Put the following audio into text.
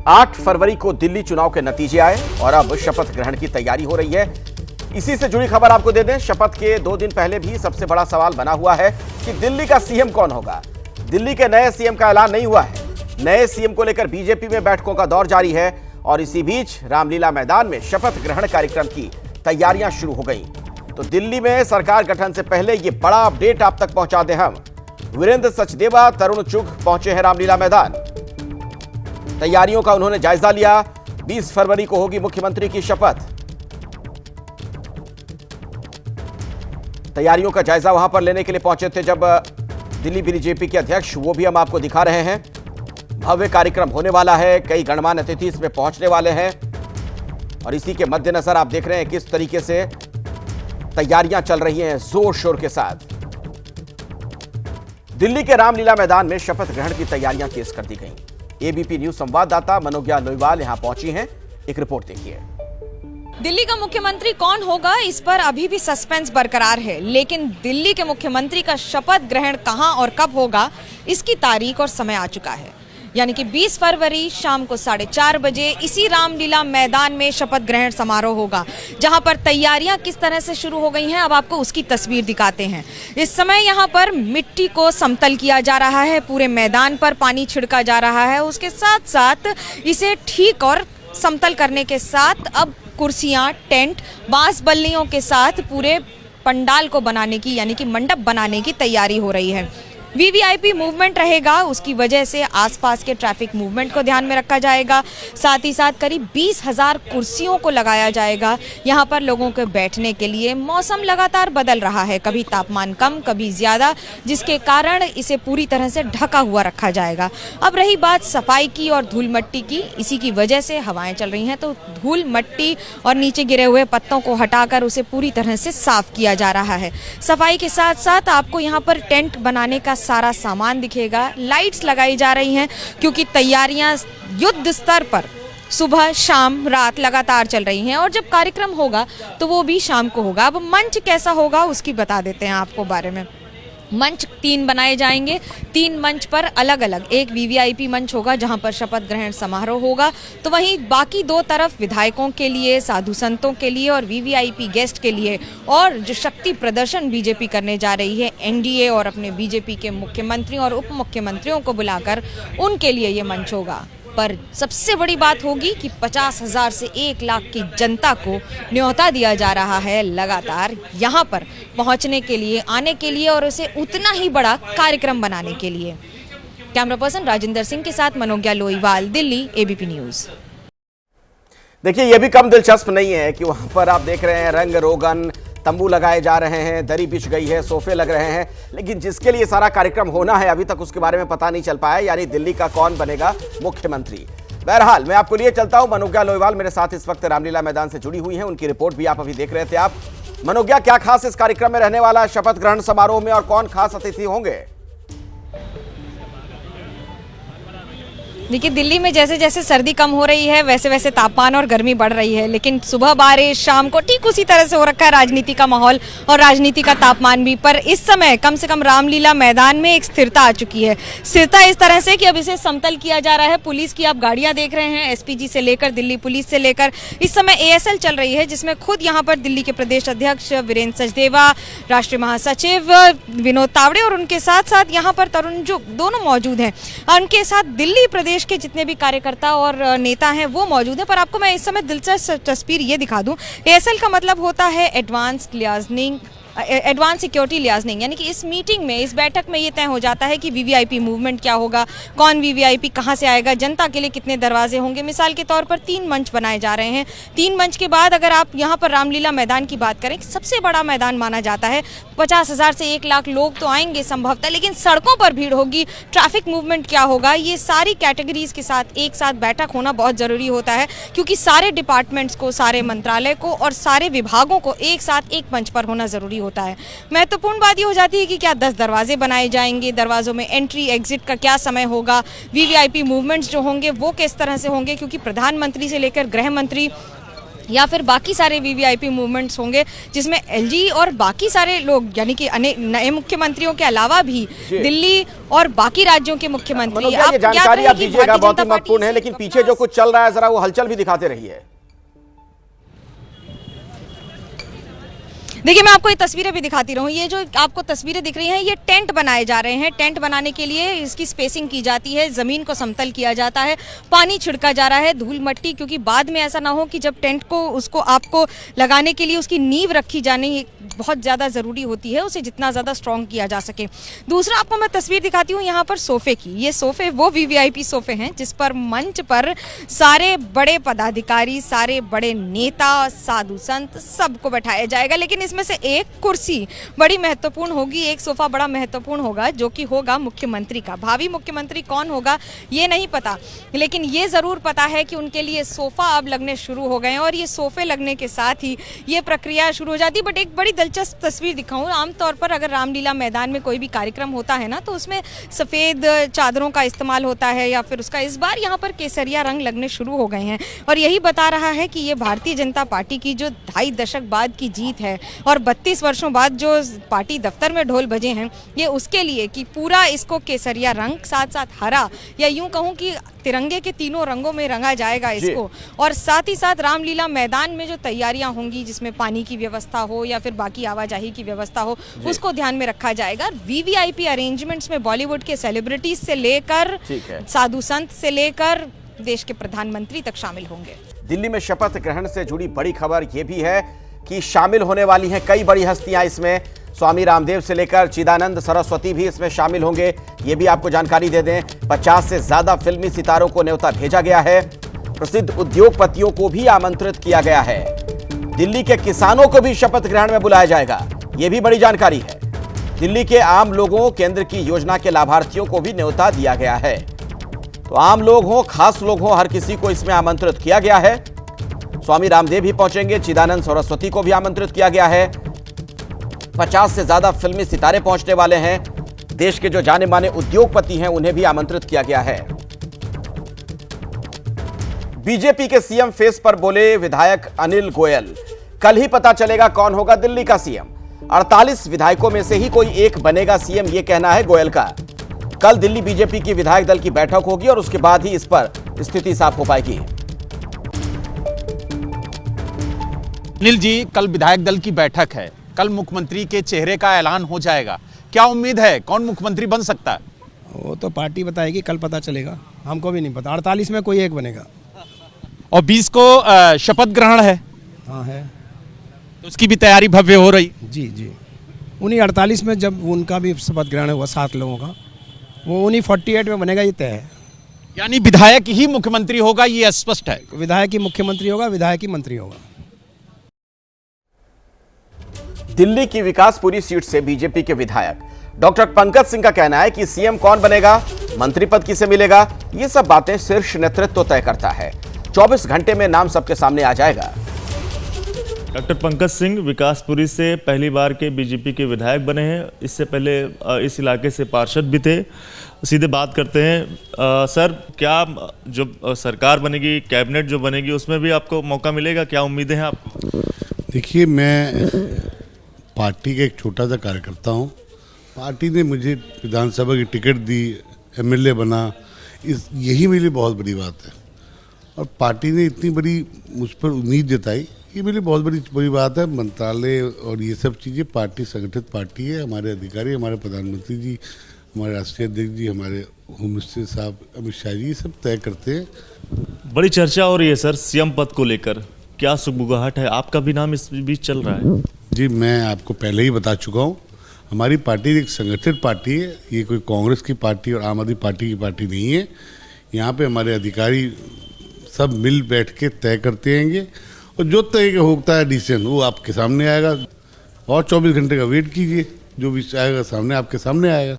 8 फरवरी को दिल्ली चुनाव के नतीजे आए और अब शपथ ग्रहण की तैयारी हो रही है। इसी से जुड़ी खबर आपको दे दें, शपथ के 2 दिन पहले भी सबसे बड़ा सवाल बना हुआ है कि दिल्ली का सीएम कौन होगा। दिल्ली के नए सीएम का ऐलान नहीं हुआ है। नए सीएम को लेकर बीजेपी में बैठकों का दौर जारी है और इसी बीच रामलीला मैदान में शपथ ग्रहण कार्यक्रम की तैयारियां शुरू हो गई। तो दिल्ली में सरकार गठन से पहले ये बड़ा अपडेट आप तक पहुंचा दें हम। वीरेंद्र सचदेवा, तरुण चुघ पहुंचे हैं रामलीला मैदान। तैयारियों का उन्होंने जायजा लिया। 20 फरवरी को होगी मुख्यमंत्री की शपथ। तैयारियों का जायजा वहां पर लेने के लिए पहुंचे थे जब दिल्ली बीजेपी के अध्यक्ष, वो भी हम आपको दिखा रहे हैं। भव्य कार्यक्रम होने वाला है, कई गणमान्य अतिथि इसमें पहुंचने वाले हैं और इसी के मद्देनजर आप देख रहे हैं किस तरीके से तैयारियां चल रही हैं जोर शोर के साथ। दिल्ली के रामलीला मैदान में शपथ ग्रहण की तैयारियां तेज कर दी गई। एबीपी न्यूज संवाददाता मनोज्ञा लोईवाल यहां पहुंची हैं। एक रिपोर्ट देखिए। दिल्ली का मुख्यमंत्री कौन होगा, इस पर अभी भी सस्पेंस बरकरार है, लेकिन दिल्ली के मुख्यमंत्री का शपथ ग्रहण कहां और कब होगा, इसकी तारीख और समय आ चुका है। यानी कि 20 फरवरी शाम को 4:30 बजे इसी रामलीला मैदान में शपथ ग्रहण समारोह होगा, जहां पर तैयारियां किस तरह से शुरू हो गई हैं अब आपको उसकी तस्वीर दिखाते हैं। इस समय यहां पर मिट्टी को समतल किया जा रहा है, पूरे मैदान पर पानी छिड़का जा रहा है। उसके साथ साथ इसे ठीक और समतल करने के साथ अब कुर्सियां, टेंट, बांस बल्लियों के साथ पूरे पंडाल को बनाने की, यानी कि मंडप बनाने की तैयारी हो रही है। वीवीआईपी मूवमेंट रहेगा, उसकी वजह से आसपास के ट्रैफिक मूवमेंट को ध्यान में रखा जाएगा। साथ ही साथ करीब 20,000 कुर्सियों को लगाया जाएगा यहाँ पर लोगों के बैठने के लिए। मौसम लगातार बदल रहा है, कभी तापमान कम, कभी ज़्यादा, जिसके कारण इसे पूरी तरह से ढका हुआ रखा जाएगा। अब रही बात सफाई की और धूल मट्टी की, इसी की वजह से हवाएं चल रही हैं, तो धूल मट्टी और नीचे गिरे हुए पत्तों को हटाकर उसे पूरी तरह से साफ किया जा रहा है। सफाई के साथ साथ आपको यहाँ पर टेंट बनाने का सारा सामान दिखेगा। लाइट्स लगाई जा रही हैं क्योंकि तैयारियां युद्ध स्तर पर सुबह शाम रात लगातार चल रही हैं और जब कार्यक्रम होगा तो वो भी शाम को होगा। अब मंच कैसा होगा उसकी बता देते हैं आपको बारे में। मंच 3 बनाए जाएंगे। 3 मंच पर अलग अलग, एक वीवीआईपी मंच होगा जहां पर शपथ ग्रहण समारोह होगा, तो वहीं बाकी 2 तरफ विधायकों के लिए, साधु संतों के लिए और वीवीआईपी गेस्ट के लिए, और जो शक्ति प्रदर्शन बीजेपी करने जा रही है एनडीए और अपने बीजेपी के मुख्यमंत्री और उप मुख्यमंत्रियों को बुलाकर, उनके लिए ये मंच होगा। पर सबसे बड़ी बात होगी कि 50,000 से 1 लाख की जनता को न्योता दिया जा रहा है लगातार यहाँ पर पहुँचने के लिए, आने के लिए और उसे उतना ही बड़ा कार्यक्रम बनाने के लिए। कैमरा पर्सन राजेंद्र सिंह के साथ मनोज्ञा लोईवाल, दिल्ली, एबीपी न्यूज़। देखिए, यह भी कम दिलचस्प नहीं है कि वहां पर आप देख रहे हैं रंग रोगन, तंबू लगाए जा रहे हैं, दरी बिछ गई है, सोफे लग रहे हैं, लेकिन जिसके लिए सारा कार्यक्रम होना है अभी तक उसके बारे में पता नहीं चल पाया, यानी दिल्ली का कौन बनेगा मुख्यमंत्री। बहरहाल मैं आपको लिए चलता हूं। मनोज्ञा लोईवाल मेरे साथ इस वक्त रामलीला मैदान से जुड़ी हुई हैं, उनकी रिपोर्ट भी आप अभी देख रहे थे। आप मनोज्ञा, क्या खास इस कार्यक्रम में रहने वाला शपथ ग्रहण समारोह में और कौन खास अतिथि होंगे? देखिए, दिल्ली में जैसे जैसे सर्दी कम हो रही है वैसे वैसे तापमान और गर्मी बढ़ रही है, लेकिन सुबह बारिश, शाम को ठीक उसी तरह से हो रखा है राजनीति का माहौल और राजनीति का तापमान भी। पर इस समय कम से कम रामलीला मैदान में एक स्थिरता आ चुकी है। स्थिरता इस तरह से कि अब इसे समतल किया जा रहा है। पुलिस की आप गाड़ियां देख रहे हैं, एसपीजी से लेकर दिल्ली पुलिस से लेकर इस समय एएसएल चल रही है, जिसमें खुद यहाँ पर दिल्ली के प्रदेश अध्यक्ष वीरेंद्र सचदेवा, राष्ट्रीय महासचिव विनोद तावड़े और उनके साथ साथ यहाँ पर तरुण चुघ दोनों मौजूद हैं। उनके साथ दिल्ली प्रदेश के जितने भी कार्यकर्ता और नेता हैं वो मौजूद हैं। पर आपको मैं इस समय दिलचस्प तस्वीर ये दिखा दूं। एएसएल का मतलब होता है एडवांस सिक्योरिटी लियाजनिंग, यानी कि इस मीटिंग में, इस बैठक में ये तय हो जाता है कि वीवीआईपी मूवमेंट क्या होगा, कौन वीवीआईपी कहाँ से आएगा, जनता के लिए कितने दरवाजे होंगे। मिसाल के तौर पर 3 मंच बनाए जा रहे हैं। 3 मंच के बाद अगर आप यहाँ पर रामलीला मैदान की बात करें, सबसे बड़ा मैदान माना जाता है, 50,000 से 1 लाख लोग तो आएंगे संभवतः, लेकिन सड़कों पर भीड़ होगी, ट्रैफिक मूवमेंट क्या होगा, ये सारी कैटेगरीज के साथ एक साथ बैठक होना बहुत ज़रूरी होता है, क्योंकि सारे डिपार्टमेंट्स को, सारे मंत्रालय को और सारे विभागों को एक साथ एक मंच पर होना ज़रूरी होता है। महत्वपूर्ण बात ये हो जाती है कि क्या 10 दरवाजे बनाए जाएंगे, दरवाजों में एंट्री एग्जिट का क्या समय होगा, वीवीआईपी मूवमेंट्स जो होंगे वो किस तरह से होंगे, क्योंकि प्रधानमंत्री से लेकर गृह मंत्री या फिर बाकी सारे वीवीआईपी मूवमेंट्स होंगे जिसमें एलजी और बाकी सारे लोग यानी कि नए मुख्यमंत्रियों के अलावा भी दिल्ली और बाकी राज्यों के मुख्यमंत्री आप ये जानकारी आप दीजिएगा, बहुत ही महत्वपूर्ण है। लेकिन पीछे जो कुछ चल रहा है जरा वो हलचल भी दिखाते रहिए। देखिए मैं आपको ये तस्वीरें भी दिखाती रहूं। ये जो आपको तस्वीरें दिख रही हैं ये टेंट बनाए जा रहे हैं। टेंट बनाने के लिए इसकी स्पेसिंग की जाती है, जमीन को समतल किया जाता है, पानी छिड़का जा रहा है, धूल मट्टी, क्योंकि बाद में ऐसा ना हो कि जब टेंट को उसको आपको लगाने के लिए उसकी नींव रखी जानी बहुत ज़्यादा ज़रूरी होती है, उसे जितना ज़्यादा स्ट्रॉन्ग किया जा सके। दूसरा आपको मैं तस्वीर दिखाती हूँ यहाँ पर सोफे की। ये सोफे वो वीवीआईपी सोफे हैं जिस पर मंच पर सारे बड़े पदाधिकारी, सारे बड़े नेता, साधु संत सबको बैठाया जाएगा। लेकिन इसमें से एक कुर्सी बड़ी महत्वपूर्ण होगी, एक सोफा बड़ा महत्वपूर्ण होगा जो कि होगा मुख्यमंत्री का। भावी मुख्यमंत्री कौन होगा ये नहीं पता, लेकिन ये ज़रूर पता है कि उनके लिए सोफा अब लगने शुरू हो गए हैं और ये सोफे लगने के साथ ही ये प्रक्रिया शुरू हो जाती है। बट एक बड़ी दिलचस्प तस्वीर दिखाऊं, आमतौर पर अगर रामलीला मैदान में कोई भी कार्यक्रम होता है ना तो उसमें सफ़ेद चादरों का इस्तेमाल होता है या फिर उसका, इस बार यहाँ पर केसरिया रंग लगने शुरू हो गए हैं और यही बता रहा है कि ये भारतीय जनता पार्टी की जो 2.5 दशक बाद की जीत है और 32 वर्षों बाद जो पार्टी दफ्तर में ढोल बजे हैं ये उसके लिए कि पूरा इसको केसरिया रंग, साथ साथ हरा, या यूं कहूं कि तिरंगे के तीनों रंगों में रंगा जाएगा इसको। और साथ ही साथ रामलीला मैदान में जो तैयारियां होंगी जिसमें पानी की व्यवस्था हो या फिर बाकी आवाजाही की व्यवस्था हो उसको ध्यान में रखा जाएगा। वीवीआईपी अरेंजमेंट्स में बॉलीवुड के सेलिब्रिटीज से लेकर साधु संत से लेकर देश के प्रधानमंत्री तक शामिल होंगे। दिल्ली में शपथ ग्रहण से जुड़ी बड़ी खबर यह भी है कि शामिल होने वाली हैं कई बड़ी हस्तियां इसमें। स्वामी रामदेव से लेकर चिदानंद सरस्वती भी इसमें शामिल होंगे, ये भी आपको जानकारी दे दें। 50 से ज्यादा फिल्मी सितारों को न्योता भेजा गया है। प्रसिद्ध उद्योगपतियों को भी आमंत्रित किया गया है। दिल्ली के किसानों को भी शपथ ग्रहण में बुलाया जाएगा, ये भी बड़ी जानकारी है। दिल्ली के आम लोगों, केंद्र की योजना के लाभार्थियों को भी न्योता दिया गया है। तो आम लोग हों, खास लोग हों, हर किसी को इसमें आमंत्रित किया गया है। स्वामी रामदेव भी पहुंचेंगे, चिदानंद सरस्वती को भी आमंत्रित किया गया है। 50 से ज्यादा फिल्मी सितारे पहुंचने वाले हैं। देश के जो जाने माने उद्योगपति हैं उन्हें भी आमंत्रित किया गया है। बीजेपी के सीएम फेस पर बोले विधायक अनिल गोयल, कल ही पता चलेगा कौन होगा दिल्ली का सीएम। 48 विधायकों में से ही कोई एक बनेगा सीएम, यह कहना है गोयल का। कल दिल्ली बीजेपी की विधायक दल की बैठक होगी और उसके बाद ही इस पर स्थिति साफ हो पाएगी। अनिल जी, कल विधायक दल की बैठक है, कल मुख्यमंत्री के चेहरे का ऐलान हो जाएगा, क्या उम्मीद है कौन मुख्यमंत्री बन सकता है? वो तो पार्टी बताएगी, कल पता चलेगा, हमको भी नहीं पता। 48 में कोई एक बनेगा। और 20 को शपथ ग्रहण है। हाँ है, तो उसकी भी तैयारी भव्य हो रही। जी जी, उन्हीं 48 में जब उनका भी शपथ ग्रहण हुआ 7 लोगों का, वो उन्हीं 48 में बनेगा, ये तय है। यानी विधायक ही मुख्यमंत्री होगा, ये स्पष्ट है। विधायक ही मुख्यमंत्री होगा, विधायक ही मंत्री होगा। दिल्ली की विकासपुरी सीट से बीजेपी के विधायक डॉक्टर पंकज सिंह का कहना है कि सीएम कौन बनेगा, मंत्री पद किसे मिलेगा, ये सब बातें शीर्ष नेतृत्व तय करता है। 24 घंटे में नाम सबके सामने आ जाएगा। डॉक्टर पंकज सिंह विकासपुरी से पहली बार के बीजेपी के विधायक बने हैं। इससे पहले इस इलाके से पार्षद भी थे। सीधे बात करते हैं, सर क्या जो सरकार बनेगी, कैबिनेट जो बनेगी, उसमें भी आपको मौका मिलेगा, क्या उम्मीदें हैं आपको? देखिए, मैं पार्टी का एक छोटा सा कार्यकर्ता हूँ। पार्टी ने मुझे विधानसभा की टिकट दी, एमएलए बना, यही मेरे लिए बहुत बड़ी बात है। और पार्टी ने इतनी बड़ी मुझ पर उम्मीद जताई, ये मेरे लिए बहुत बड़ी बात है। मंत्रालय और ये सब चीज़ें, पार्टी संगठित पार्टी है। हमारे अधिकारी, हमारे प्रधानमंत्री जी, हमारे राष्ट्रीय अध्यक्ष जी, हमारे होम मिनिस्टर साहब अमित शाह जी, ये सब तय करते हैं। बड़ी चर्चा हो रही है सर सीएम पद को लेकर, क्या सुगबुगाहट है? आपका भी नाम इस बीच चल रहा है। जी, मैं आपको पहले ही बता चुका हूँ, हमारी पार्टी एक संगठित पार्टी है। ये कोई कांग्रेस की पार्टी और आम आदमी पार्टी की पार्टी नहीं है। यहाँ पे हमारे अधिकारी सब मिल बैठ के तय करते हैंगे और जो तय होता है डिसीजन वो आपके सामने आएगा। और 24 घंटे का वेट कीजिए, जो भी आएगा सामने आपके सामने आएगा।